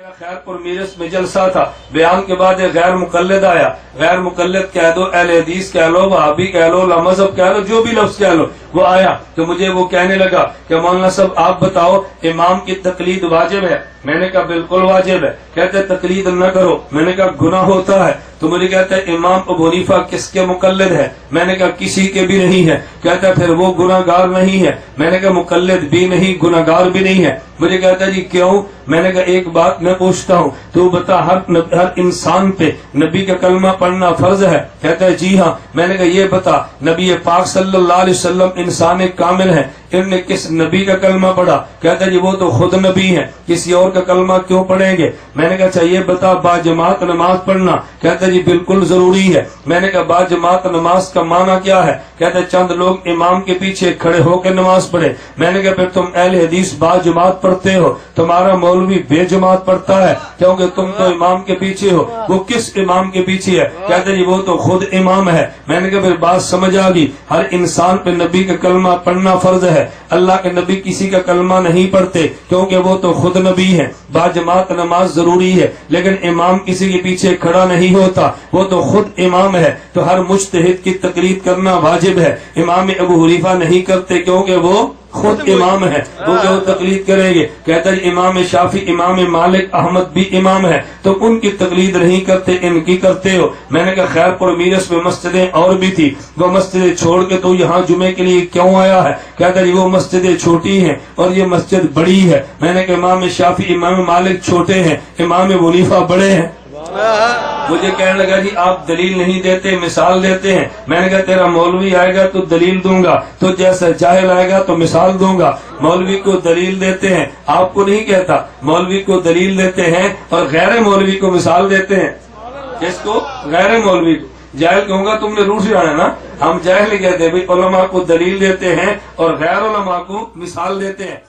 मेरा खैरपुर मीरस में जलसा था। बयान के बाद एक गैर मुकल्लिद आया। गैर मुकल्लिद कह दो, अहले हदीस कह लो, वहाबी कह लो, मजहब कह लो, जो भी लफ्ज कह लो। वो आया तो मुझे वो कहने लगा कि मौलाना साहब आप बताओ इमाम की तकलीद वाजिब है? मैंने कहा बिल्कुल वाजिब है। कहते तकलीद न करो। मैंने कहा गुनाह होता है। तो मुझे कहता है इमाम अबू हनीफा किसके मुकल्लिद है? मैंने कहा किसी के भी नहीं है। कहता फिर वो गुनाहगार नहीं है। मैंने कहा मुकल्लिद भी नहीं, गुनाहगार भी नहीं है। मुझे कहता है जी क्यों? मैंने कहा एक बात मैं पूछता हूँ, तू बता हर इंसान पे नबी का कलमा पढ़ना फर्ज है? कहता है जी हाँ। मैंने कहा ये बता, नबी पाक सल्लल्लाहु अलैहि वसल्लम इंसान कामिल है, इनने किस नबी का कलमा पढ़ा? कहता है जी वो तो खुद नबी है, किसी और का कलमा क्यों पढ़ेंगे? मैंने कहा अच्छा ये बता बाजमात नमाज पढ़ना? कहता है जी बिल्कुल जरूरी है। मैंने कहा बाजमात नमाज का माना क्या है? कहता है चंद लोग इमाम के पीछे खड़े होकर नमाज पढ़े। मैंने कहा फिर तुम अहले हदीस बाजमात पढ़ते हो, तुम्हारा मौलवी बेजमात पढ़ता है क्योंकि तुम तो इमाम के पीछे हो। वो किस इमाम के पीछे है? कहते जी वो तो खुद इमाम है। मैंने कहा फिर बात समझ आ गई, हर इंसान पे नबी का कलमा पढ़ना फर्ज है। अल्लाह के नबी किसी का कलमा नहीं पढ़ते क्योंकि वो तो खुद नबी है। बाजमात नमाज जरूरी है, लेकिन इमाम किसी के पीछे खड़ा नहीं होता, वो तो खुद इमाम है। तो हर मुज्तहिद की तकलीद करना वाजिब है। इमाम अबू हनीफा नहीं करते क्योंकि वो खुद इमाम है, वो जो तकलीद करेंगे। कहता है इमाम शाफी, इमाम मालिक, अहमद भी इमाम है, तो उनकी तकलीद नहीं करते, इनकी करते हो। मैंने कहा खैरपुर मीरस में मस्जिदें और भी थी, वो मस्जिदें छोड़ के तो यहाँ जुमे के लिए क्यों आया है? कहता है वो मस्जिदें छोटी हैं और ये मस्जिद बड़ी है। मैंने कहा इमाम शाफी, इमाम मालिक छोटे हैं, इमाम अबू हनीफा बड़े हैं। मुझे कहने लगा जी आप दलील नहीं देते, मिसाल देते हैं। मैंने कहा तेरा मौलवी आएगा तो दलील दूंगा, तो जैसा जाहिल आएगा तो मिसाल दूंगा। मौलवी को दलील देते हैं, आपको नहीं कहता। मौलवी को दलील देते हैं और गैर मौलवी को मिसाल देते हैं। किसको? गैर मौलवी को। जाहिल कहूंगा तुमने रूठ जाना ना, हम जाहिल कहते हैं भाई उलमा को दलील देते हैं और गैर उलमा को मिसाल देते हैं।